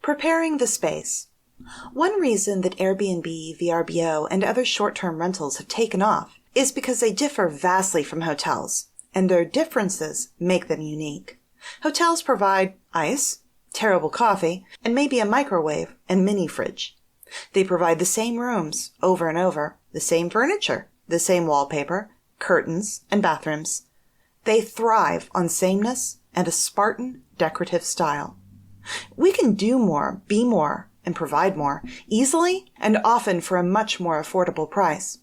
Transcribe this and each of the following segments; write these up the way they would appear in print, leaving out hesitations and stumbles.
Preparing the space. One reason that Airbnb, VRBO, and other short-term rentals have taken off is because they differ vastly from hotels, and their differences make them unique. Hotels provide ice, terrible coffee, and maybe a microwave and mini fridge. They provide the same rooms over and over, the same furniture, the same wallpaper, curtains, and bathrooms. They thrive on sameness and a Spartan decorative style. We can do more, be more, and provide more, easily and often for a much more affordable price.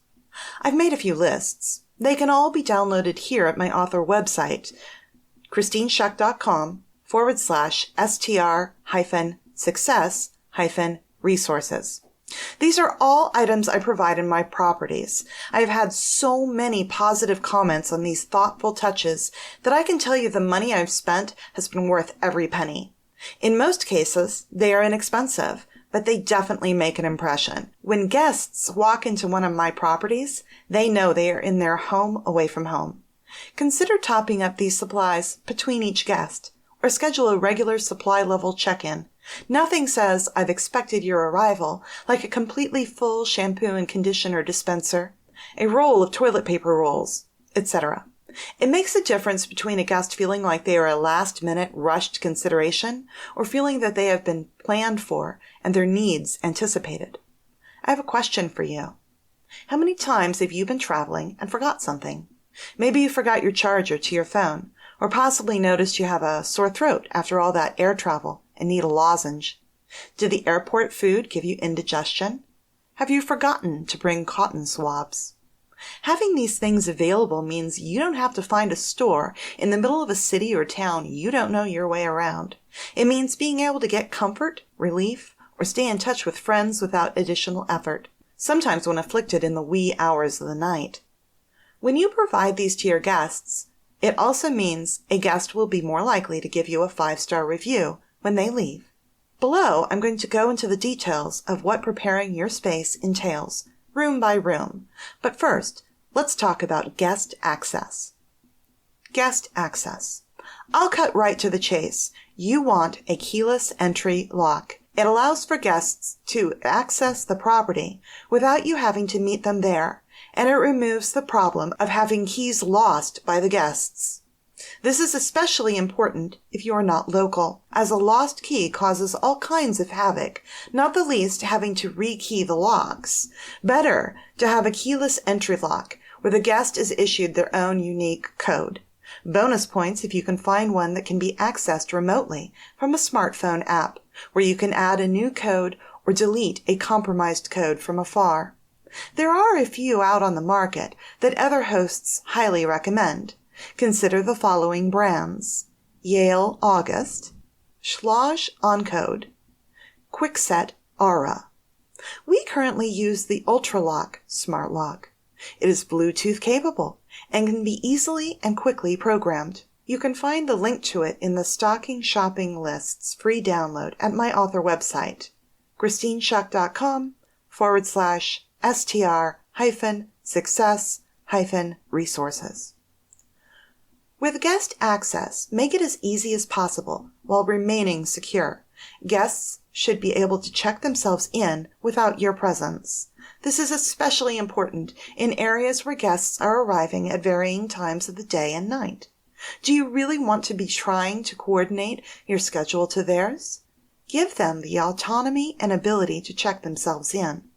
I've made a few lists. They can all be downloaded here at my author website, christineschuck.com/STR-success-resources. These are all items I provide in my properties. I have had so many positive comments on these thoughtful touches that I can tell you the money I've spent has been worth every penny. In most cases, they are inexpensive, but they definitely make an impression. When guests walk into one of my properties, they know they are in their home away from home. Consider topping up these supplies between each guest, or schedule a regular supply level check-in. Nothing says I've expected your arrival like a completely full shampoo and conditioner dispenser, a roll of toilet paper rolls, etc. It makes a difference between a guest feeling like they are a last-minute rushed consideration or feeling that they have been planned for and their needs anticipated. I have a question for you. How many times have you been traveling and forgot something? Maybe you forgot your charger to your phone, or possibly noticed you have a sore throat after all that air travel and need a lozenge. Did the airport food give you indigestion? Have you forgotten to bring cotton swabs? Having these things available means you don't have to find a store in the middle of a city or town you don't know your way around. It means being able to get comfort, relief, or stay in touch with friends without additional effort, sometimes when afflicted in the wee hours of the night. When you provide these to your guests, it also means a guest will be more likely to give you a 5-star review when they leave. Below, I'm going to go into the details of what preparing your space entails, room by room. But first, let's talk about guest access. Guest access. I'll cut right to the chase. You want a keyless entry lock. It allows for guests to access the property without you having to meet them there, and it removes the problem of having keys lost by the guests. This is especially important if you are not local, as a lost key causes all kinds of havoc, not the least having to rekey the locks. Better to have a keyless entry lock where the guest is issued their own unique code. Bonus points if you can find one that can be accessed remotely from a smartphone app, where you can add a new code or delete a compromised code from afar. There are a few out on the market that other hosts highly recommend. Consider the following brands: Yale August, Schlage Encode, Kwikset Aura. We currently use the UltraLock Smart Lock. It is Bluetooth capable and can be easily and quickly programmed. You can find the link to it in the Stocking Shopping Lists free download at my author website, christineschuck.com/STR-success-resources. With guest access, make it as easy as possible while remaining secure. Guests should be able to check themselves in without your presence. This is especially important in areas where guests are arriving at varying times of the day and night. Do you really want to be trying to coordinate your schedule to theirs? Give them the autonomy and ability to check themselves in.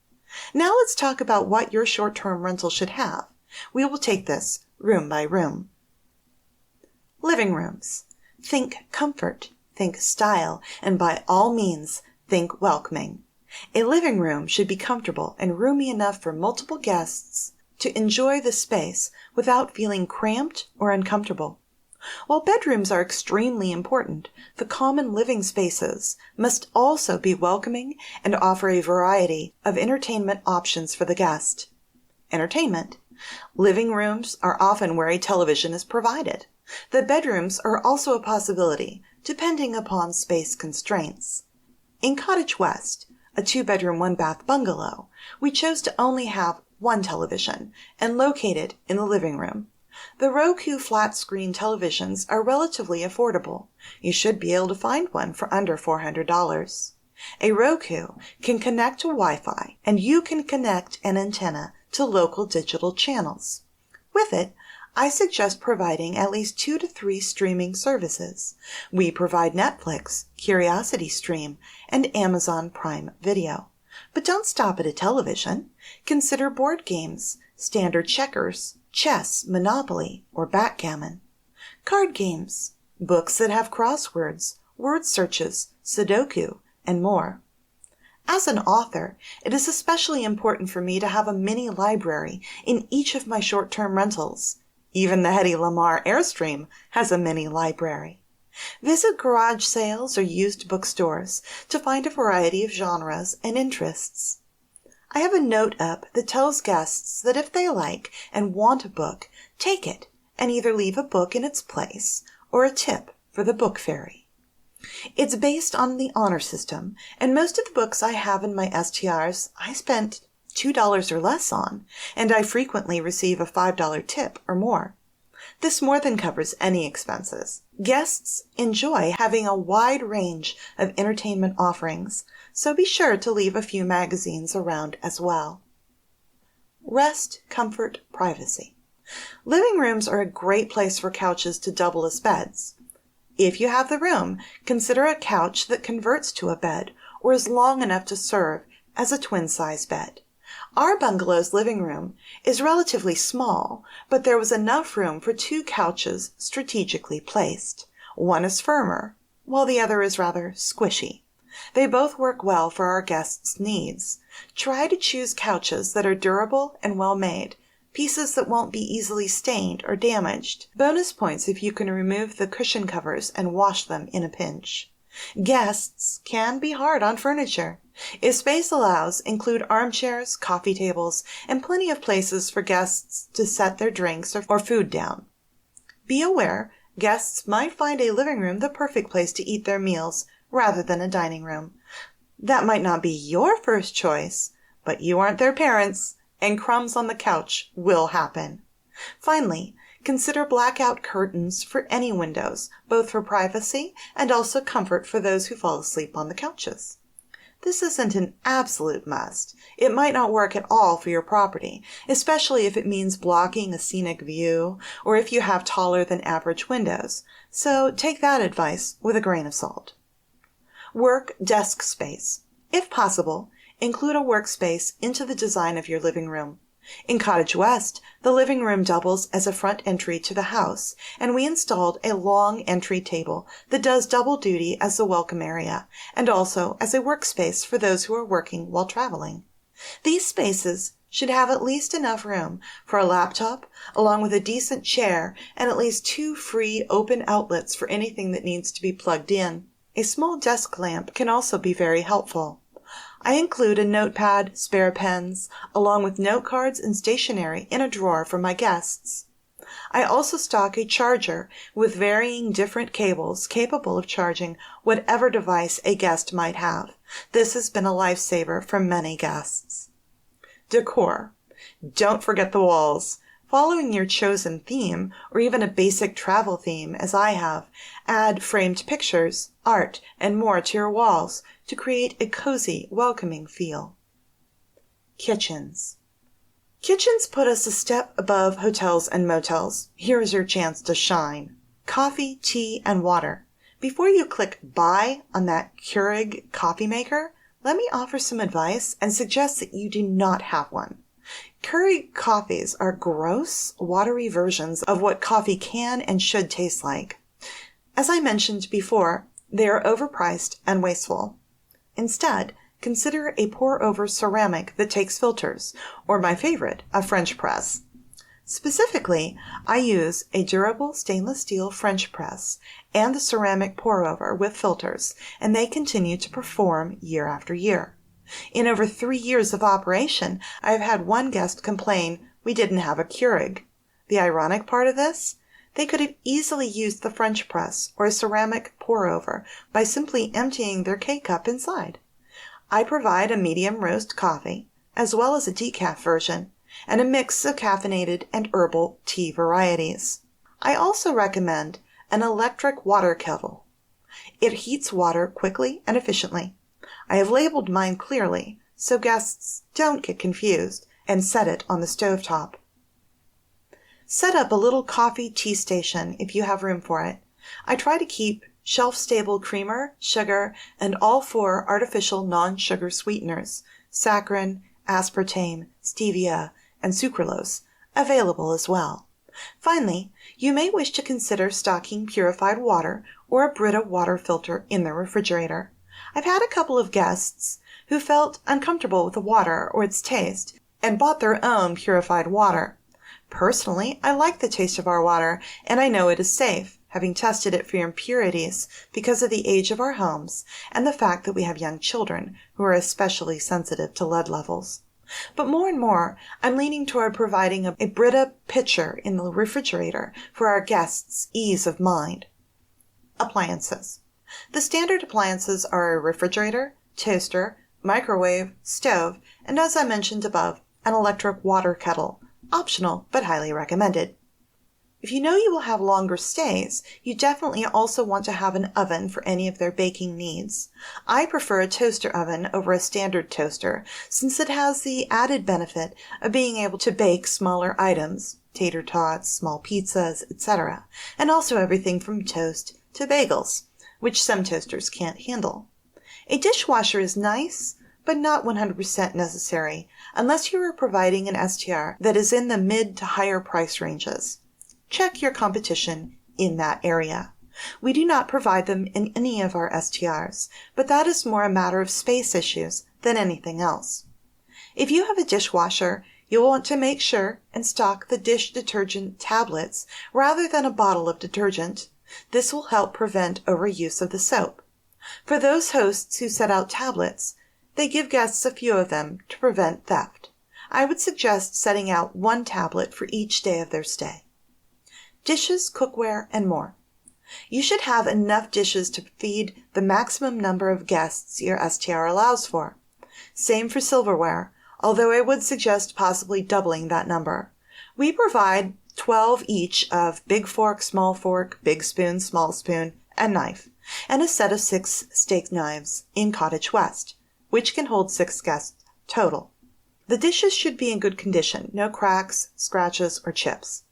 Now let's talk about what your short-term rental should have. We will take this room by room. Living rooms. Think comfort, think style, and by all means, think welcoming. A living room should be comfortable and roomy enough for multiple guests to enjoy the space without feeling cramped or uncomfortable. While bedrooms are extremely important, the common living spaces must also be welcoming and offer a variety of entertainment options for the guest. Entertainment. Living rooms are often where a television is provided. The bedrooms are also a possibility, depending upon space constraints. In Cottage West, a 2-bedroom, 1-bath bungalow, we chose to only have one television and locate it in the living room. The Roku flat-screen televisions are relatively affordable. You should be able to find one for under $400. A Roku can connect to Wi-Fi, and you can connect an antenna to local digital channels. With it, I suggest providing at least 2 to 3 streaming services. We provide Netflix, CuriosityStream, and Amazon Prime Video. But don't stop at a television. Consider board games, standard checkers, chess, Monopoly, or backgammon. Card games, books that have crosswords, word searches, Sudoku, and more. As an author, it is especially important for me to have a mini library in each of my short-term rentals. Even the Hedy Lamarr Airstream has a mini library. Visit garage sales or used bookstores to find a variety of genres and interests. I have a note up that tells guests that if they like and want a book, take it and either leave a book in its place or a tip for the book fairy. It's based on the honor system, and most of the books I have in my STRs I spent $2 or less on, and I frequently receive a $5 tip or more. This more than covers any expenses. Guests enjoy having a wide range of entertainment offerings, so be sure to leave a few magazines around as well. Rest, comfort, privacy. Living rooms are a great place for couches to double as beds. If you have the room, consider a couch that converts to a bed or is long enough to serve as a twin-size bed. Our bungalow's living room is relatively small, but there was enough room for 2 couches strategically placed. One is firmer, while the other is rather squishy. They both work well for our guests' needs. Try to choose couches that are durable and well made, pieces that won't be easily stained or damaged. Bonus points if you can remove the cushion covers and wash them in a pinch. Guests can be hard on furniture. If space allows, include armchairs, coffee tables, and plenty of places for guests to set their drinks or food down. Be aware, guests might find a living room the perfect place to eat their meals rather than a dining room. That might not be your first choice, but you aren't their parents, and crumbs on the couch will happen. Finally, consider blackout curtains for any windows, both for privacy and also comfort for those who fall asleep on the couches. This isn't an absolute must. It might not work at all for your property, especially if it means blocking a scenic view or if you have taller than average windows, so take that advice with a grain of salt. Work desk space. If possible, include a workspace into the design of your living room. In Cottage West, the living room doubles as a front entry to the house, and we installed a long entry table that does double duty as the welcome area and also as a workspace for those who are working while traveling. These spaces should have at least enough room for a laptop, along with a decent chair and at least 2 free open outlets for anything that needs to be plugged in. A small desk lamp can also be very helpful. I include a notepad, spare pens, along with note cards and stationery in a drawer for my guests. I also stock a charger with varying different cables capable of charging whatever device a guest might have. This has been a lifesaver for many guests. Decor. Don't forget the walls. Following your chosen theme, or even a basic travel theme, as I have, add framed pictures, art, and more to your walls to create a cozy, welcoming feel. Kitchens. Kitchens put us a step above hotels and motels. Here is your chance to shine. Coffee, tea, and water. Before you click buy on that Keurig coffee maker, let me offer some advice and suggest that you do not have one. Keurig coffees are gross, watery versions of what coffee can and should taste like. As I mentioned before, they are overpriced and wasteful. Instead, consider a pour-over ceramic that takes filters, or my favorite, a French press. Specifically, I use a durable stainless steel French press and the ceramic pour-over with filters, and they continue to perform year after year. In over 3 years of operation, I have had one guest complain we didn't have a Keurig. The ironic part of this? They could have easily used the French press or a ceramic pour-over by simply emptying their K-cup inside. I provide a medium roast coffee, as well as a decaf version, and a mix of caffeinated and herbal tea varieties. I also recommend an electric water kettle. It heats water quickly and efficiently. I have labeled mine clearly so guests don't get confused and set it on the stovetop. Set up a little coffee tea station if you have room for it. I try to keep shelf-stable creamer, sugar, and all 4 artificial non-sugar sweeteners, saccharin, aspartame, stevia, and sucralose, available as well. Finally, you may wish to consider stocking purified water or a Brita water filter in the refrigerator. I've had a couple of guests who felt uncomfortable with the water or its taste and bought their own purified water. Personally, I like the taste of our water, and I know it is safe, having tested it for impurities because of the age of our homes and the fact that we have young children who are especially sensitive to lead levels. But more and more, I'm leaning toward providing a Brita pitcher in the refrigerator for our guests' ease of mind. Appliances. The standard appliances are a refrigerator, toaster, microwave, stove, and as I mentioned above, an electric water kettle, optional but highly recommended. If you know you will have longer stays, you definitely also want to have an oven for any of their baking needs. I prefer a toaster oven over a standard toaster since it has the added benefit of being able to bake smaller items, tater tots, small pizzas, etc., and also everything from toast to bagels, which some toasters can't handle. A dishwasher is nice, but not 100% necessary unless you are providing an STR that is in the mid to higher price ranges. Check your competition in that area. We do not provide them in any of our STRs, but that is more a matter of space issues than anything else. If you have a dishwasher, you'll want to make sure and stock the dish detergent tablets rather than a bottle of detergent. This will help prevent overuse of the soap. For those hosts who set out tablets, they give guests a few of them to prevent theft. I would suggest setting out 1 tablet for each day of their stay. Dishes, cookware, and more. You should have enough dishes to feed the maximum number of guests your STR allows for. Same for silverware, although I would suggest possibly doubling that number. We provide 12 each of big fork, big spoon, small spoon, and knife, and a set of 6 steak knives in Cottage West, which can hold 6 guests total. The dishes should be in good condition, no cracks, scratches, or chips.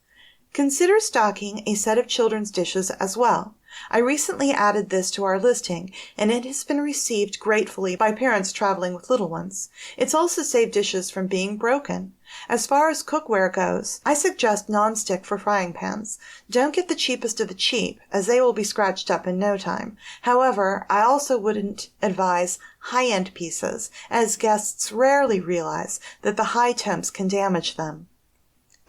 Consider stocking a set of children's dishes as well. I recently added this to our listing, and it has been received gratefully by parents traveling with little ones. It's also saved dishes from being broken. As far as cookware goes, I suggest non-stick for frying pans. Don't get the cheapest of the cheap, as they will be scratched up in no time. However, I also wouldn't advise high-end pieces, as guests rarely realize that the high temps can damage them.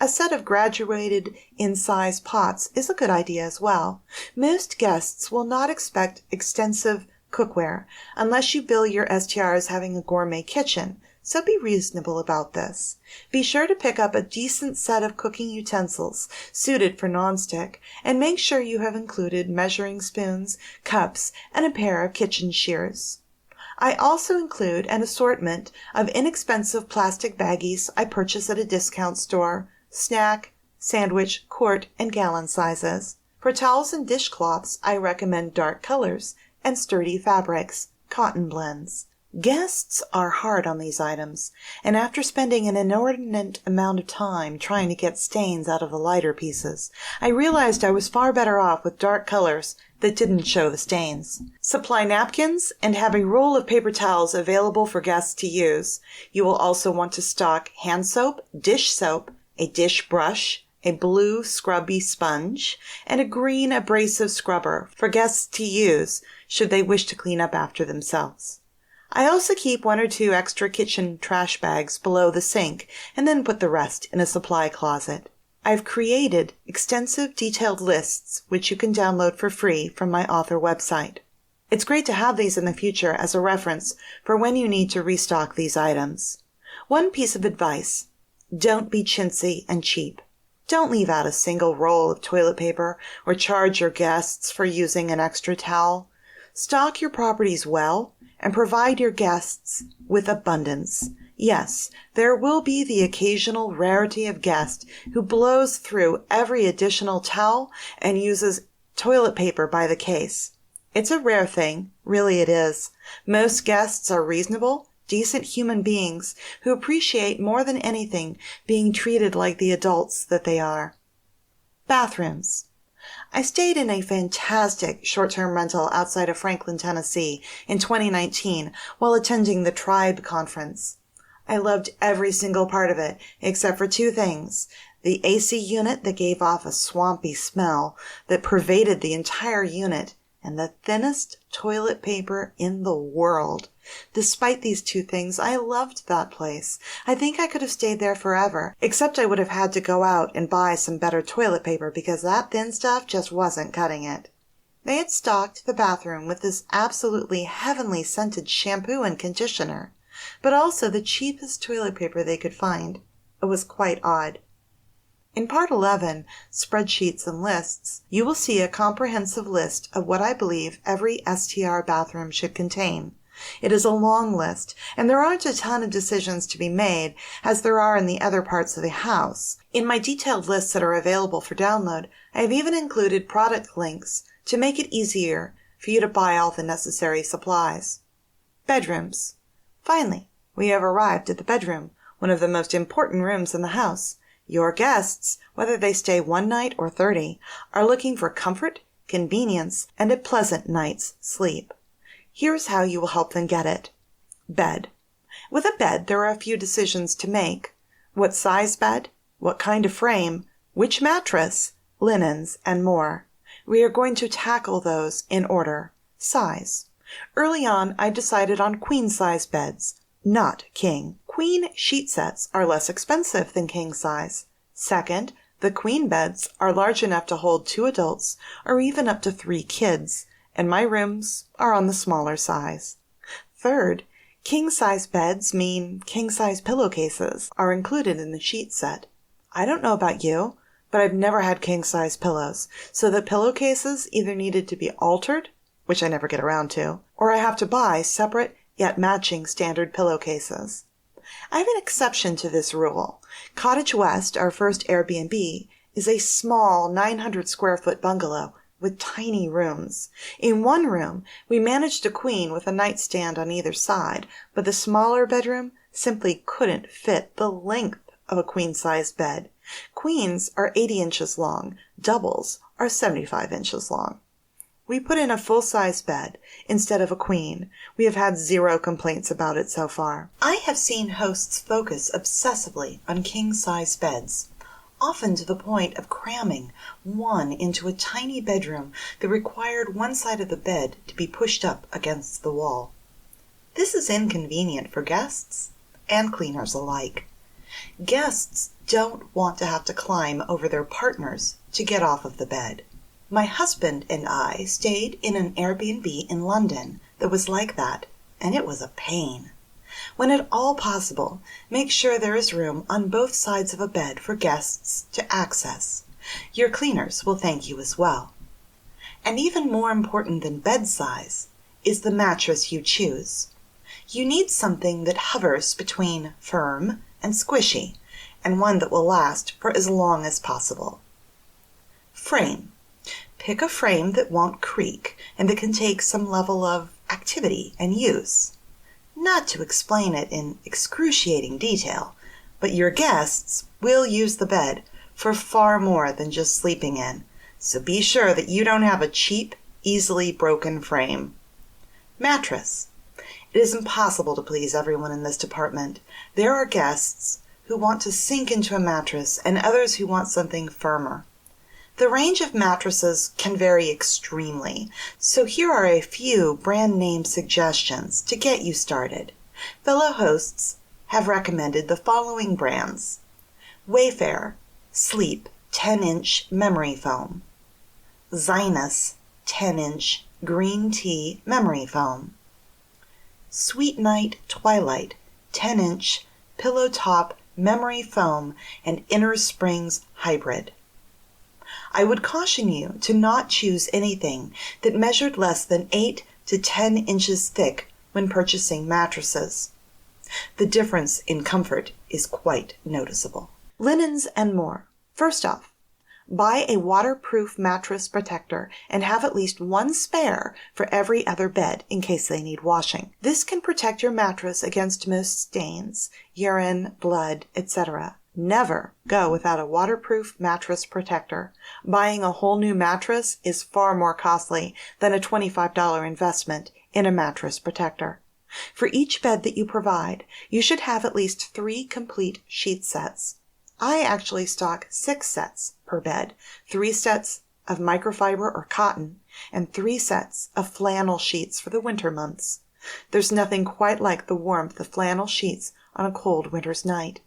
A set of graduated in size pots is a good idea as well. Most guests will not expect extensive cookware unless you bill your STR as having a gourmet kitchen, so be reasonable about this. Be sure to pick up a decent set of cooking utensils suited for nonstick, and make sure you have included measuring spoons, cups, and a pair of kitchen shears. I also include an assortment of inexpensive plastic baggies I purchase at a discount store, snack, sandwich, quart, and gallon sizes. For towels and dishcloths, I recommend dark colors and sturdy fabrics, cotton blends. Guests are hard on these items, and after spending an inordinate amount of time trying to get stains out of the lighter pieces, I realized I was far better off with dark colors that didn't show the stains. Supply napkins and have a roll of paper towels available for guests to use. You will also want to stock hand soap, a dish brush, a blue scrubby sponge, and a green abrasive scrubber for guests to use should they wish to clean up after themselves. I also keep 1 or 2 extra kitchen trash bags below the sink and then put the rest in a supply closet. I've created extensive detailed lists which you can download for free from my author website. It's great to have these in the future as a reference for when you need to restock these items. One piece of advice: don't be chintzy and cheap. Don't leave out a single roll of toilet paper or charge your guests for using an extra towel. Stock your properties well and provide your guests with abundance. Yes, there will be the occasional rarity of guest who blows through every additional towel and uses toilet paper by the case. It's a rare thing, really it is. Most guests are reasonable, decent human beings who appreciate more than anything being treated like the adults that they are. Bathrooms. I stayed in a fantastic short-term rental outside of Franklin, Tennessee in 2019 while attending the Tribe Conference. I loved every single part of it except for two things: the AC unit that gave off a swampy smell that pervaded the entire unit, and the thinnest toilet paper in the world. Despite these two things, I loved that place. I think I could have stayed there forever, except I would have had to go out and buy some better toilet paper because that thin stuff just wasn't cutting it. They had stocked the bathroom with this absolutely heavenly scented shampoo and conditioner, but also the cheapest toilet paper they could find. It was quite odd. In Part 11, Spreadsheets and Lists, you will see a comprehensive list of what I believe every STR bathroom should contain. It is a long list, and there aren't a ton of decisions to be made, as there are in the other parts of the house. In my detailed lists that are available for download, I have even included product links to make it easier for you to buy all the necessary supplies. Bedrooms. Finally, we have arrived at the bedroom, one of the most important rooms in the house. Your guests, whether they stay 1 night or 30, are looking for comfort, convenience, and a pleasant night's sleep. Here's how you will help them get it. Bed. With a bed, there are a few decisions to make. What size bed, what kind of frame, which mattress, linens, and more. We are going to tackle those in order. Size. Early on, I decided on queen-size beds, not king. Queen sheet sets are less expensive than king size. Second, the queen beds are large enough to hold 2 adults or even up to 3 kids, and my rooms are on the smaller size. Third, king-size beds mean king-size pillowcases are included in the sheet set. I don't know about you, but I've never had king-size pillows, so the pillowcases either needed to be altered, which I never get around to, or I have to buy separate yet matching standard pillowcases. I have an exception to this rule. Cottage West, our first Airbnb, is a small 900 square foot bungalow with tiny rooms. In one room, we managed a queen with a nightstand on either side, but the smaller bedroom simply couldn't fit the length of a queen-sized bed. Queens are 80 inches long. Doubles are 75 inches long. We put in a full-size bed instead of a queen. We have had 0 complaints about it so far. I have seen hosts focus obsessively on king-size beds, often to the point of cramming one into a tiny bedroom that required one side of the bed to be pushed up against the wall. This is inconvenient for guests and cleaners alike. Guests don't want to have to climb over their partners to get off of the bed. My husband and I stayed in an Airbnb in London that was like that, and it was a pain. When at all possible, make sure there is room on both sides of a bed for guests to access. Your cleaners will thank you as well. And even more important than bed size is the mattress you choose. You need something that hovers between firm and squishy, and one that will last for as long as possible. Frame. Pick a frame that won't creak and that can take some level of activity and use. Not to explain it in excruciating detail, but your guests will use the bed for far more than just sleeping in, so be sure that you don't have a cheap, easily broken frame. Mattress. It is impossible to please everyone in this department. There are guests who want to sink into a mattress and others who want something firmer. The range of mattresses can vary extremely, so here are a few brand name suggestions to get you started. Fellow hosts have recommended the following brands: Wayfair Sleep 10-inch memory foam, Zinus 10-inch green tea memory foam, Sweet Night Twilight 10-inch pillow top memory foam and inner springs hybrid. I would caution you to not choose anything that measured less than 8 to 10 inches thick when purchasing mattresses. The difference in comfort is quite noticeable. Linens and more. First off, Buy a waterproof mattress protector and have at least one spare for every other bed in case they need washing. This can protect your mattress against most stains, urine, blood, etc. Never go without a waterproof mattress protector. Buying a whole new mattress is far more costly than a $25 investment in a mattress protector. For each bed that you provide, you should have at least 3 complete sheet sets. I actually stock 6 sets per bed, 3 sets of microfiber or cotton, and 3 sets of flannel sheets for the winter months. There's nothing quite like the warmth of flannel sheets on a cold winter's night.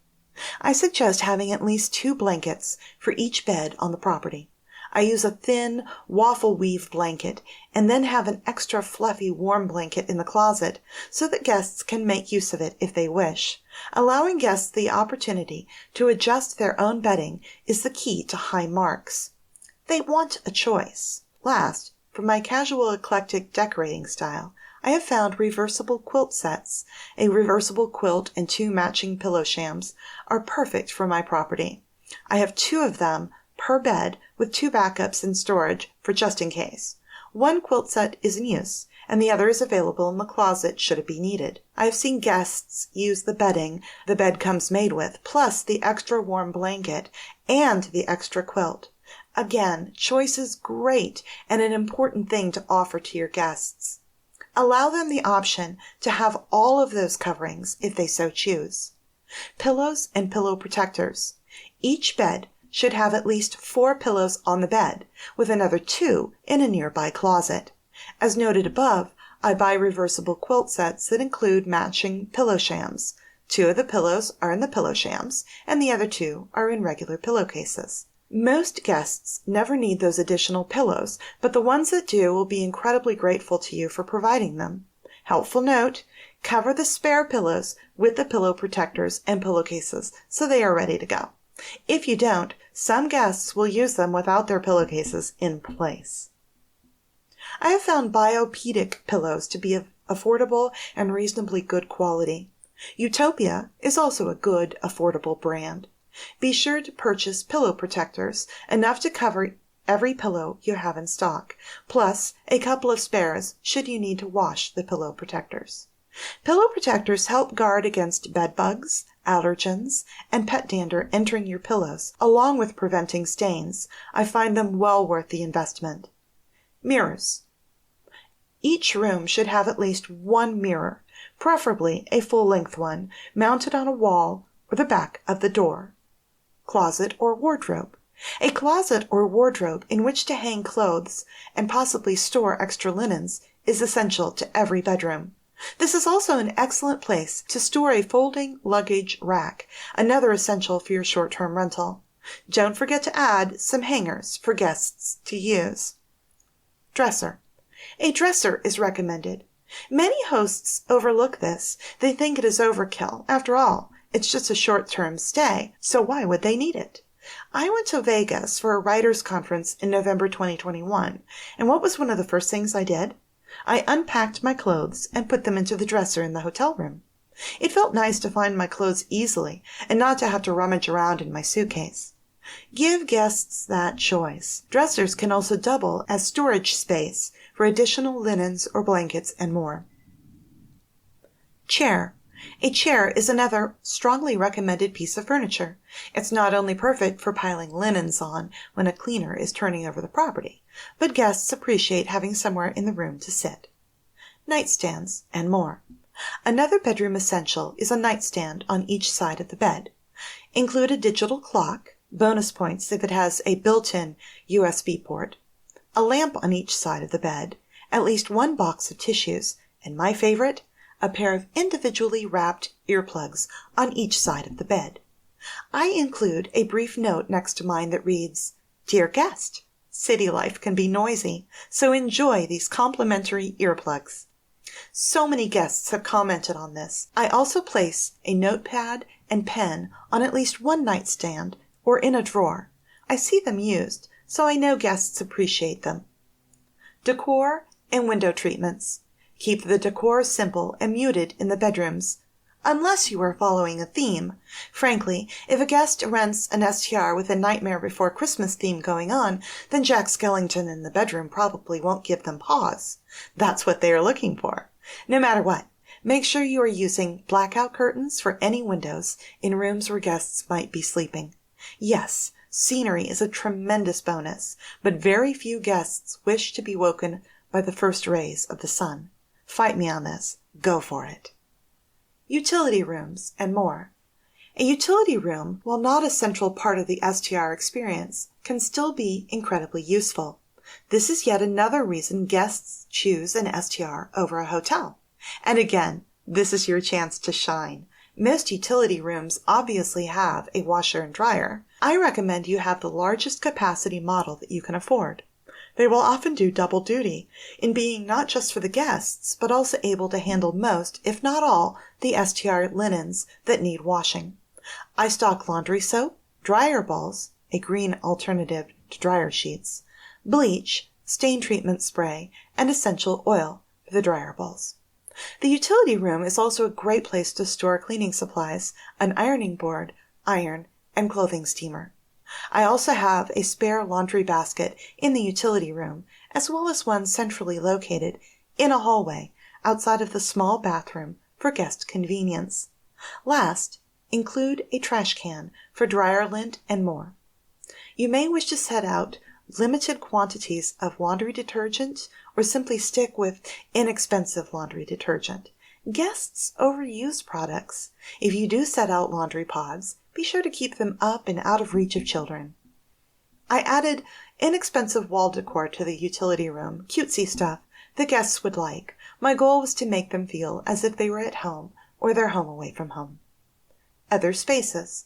I suggest having at least 2 blankets for each bed on the property. I use a thin waffle weave blanket and then have an extra fluffy warm blanket in the closet so that guests can make use of it if they wish. Allowing guests the opportunity to adjust their own bedding is the key to high marks. They want a choice. Last, for my casual eclectic decorating style, I have found reversible quilt sets. A reversible quilt and 2 matching pillow shams are perfect for my property. I have 2 of them per bed with 2 backups in storage for just in case. One quilt set is in use, and the other is available in the closet should it be needed. I have seen guests use the bedding the bed comes made with, plus the extra warm blanket and the extra quilt. Again, choice is great and an important thing to offer to your guests. Allow them the option to have all of those coverings if they so choose. Pillows and pillow protectors. Each bed should have at least 4 pillows on the bed, with another 2 in a nearby closet. As noted above, I buy reversible quilt sets that include matching pillow shams. 2 of the pillows are in the pillow shams, and the other 2 are in regular pillowcases. Most guests never need those additional pillows, but the ones that do will be incredibly grateful to you for providing them. Helpful note, cover the spare pillows with the pillow protectors and pillowcases so they are ready to go. If you don't, some guests will use them without their pillowcases in place. I have found biopedic pillows to be affordable and reasonably good quality. Utopia is also a good, affordable brand. Be sure to purchase pillow protectors, enough to cover every pillow you have in stock, plus a couple of spares should you need to wash the pillow protectors. Pillow protectors help guard against bed bugs, allergens, and pet dander entering your pillows, along with preventing stains. I find them well worth the investment. Mirrors. Each room should have at least 1 mirror, preferably a full-length one, mounted on a wall or the back of the door. Closet or wardrobe. A closet or wardrobe in which to hang clothes and possibly store extra linens is essential to every bedroom. This is also an excellent place to store a folding luggage rack, another essential for your short-term rental. Don't forget to add some hangers for guests to use. Dresser. A dresser is recommended. Many hosts overlook this. They think it is overkill. After all, it's just a short-term stay, so why would they need it? I went to Vegas for a writers' conference in November 2021, and what was one of the first things I did? I unpacked my clothes and put them into the dresser in the hotel room. It felt nice to find my clothes easily and not to have to rummage around in my suitcase. Give guests that choice. Dressers can also double as storage space for additional linens or blankets and more. Chair. A chair is another strongly recommended piece of furniture. It's not only perfect for piling linens on when a cleaner is turning over the property, but guests appreciate having somewhere in the room to sit. Nightstands and more. Another bedroom essential is a nightstand on each side of the bed. Include a digital clock, bonus points if it has a built-in USB port, a lamp on each side of the bed, at least 1 box of tissues, and my favorite, a pair of individually wrapped earplugs on each side of the bed. I include a brief note next to mine that reads, "Dear guest, city life can be noisy, so enjoy these complimentary earplugs." So many guests have commented on this. I also place a notepad and pen on at least 1 nightstand or in a drawer. I see them used, so I know guests appreciate them. Decor and window treatments. Keep the decor simple and muted in the bedrooms. unless you are following a theme. Frankly, if a guest rents an STR with a Nightmare Before Christmas theme going on, then Jack Skellington in the bedroom probably won't give them pause. That's what they are looking for. No matter what, make sure you are using blackout curtains for any windows in rooms where guests might be sleeping. Yes, scenery is a tremendous bonus, but very few guests wish to be woken by the first rays of the sun. Fight me on this. Go for it. Utility rooms and more. A utility room, while not a central part of the STR experience, can still be incredibly useful. This is yet another reason guests choose an STR over a hotel. And again, this is your chance to shine. Most utility rooms obviously have a washer and dryer. I recommend you have the largest capacity model that you can afford. They will often do double duty in being not just for the guests, but also able to handle most, if not all, the STR linens that need washing. I stock laundry soap, dryer balls, a green alternative to dryer sheets, bleach, stain treatment spray, and essential oil for the dryer balls. The utility room is also a great place to store cleaning supplies, an ironing board, iron, and clothing steamer. I also have a spare laundry basket in the utility room, as well as one centrally located in a hallway outside of the small bathroom for guest convenience. Last, include a trash can for dryer lint and more. You may wish to set out limited quantities of laundry detergent or simply stick with inexpensive laundry detergent. Guests overuse products. If you do set out laundry pods, be sure to keep them up and out of reach of children. I added inexpensive wall decor to the utility room, cutesy stuff the guests would like. My goal was to make them feel as if they were at home or their home away from home. Other spaces.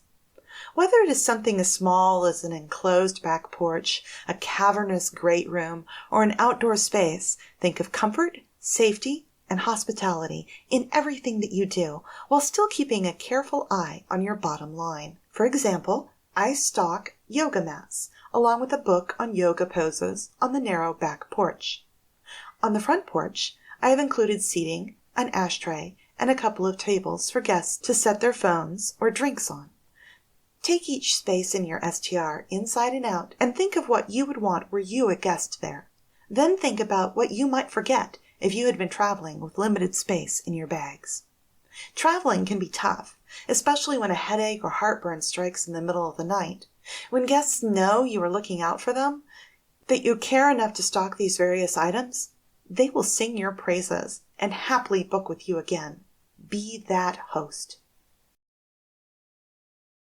Whether it is something as small as an enclosed back porch, a cavernous great room, or an outdoor space, think of comfort, safety, and hospitality in everything that you do, while still keeping a careful eye on your bottom line. For example, I stock yoga mats, along with a book on yoga poses on the narrow back porch. On the front porch, I have included seating, an ashtray, and a couple of tables for guests to set their phones or drinks on. Take each space in your STR inside and out and think of what you would want were you a guest there. Then think about what you might forget if you had been traveling with limited space in your bags. Traveling can be tough, especially when a headache or heartburn strikes in the middle of the night. When guests know you are looking out for them, that you care enough to stock these various items, they will sing your praises and happily book with you again. Be that host.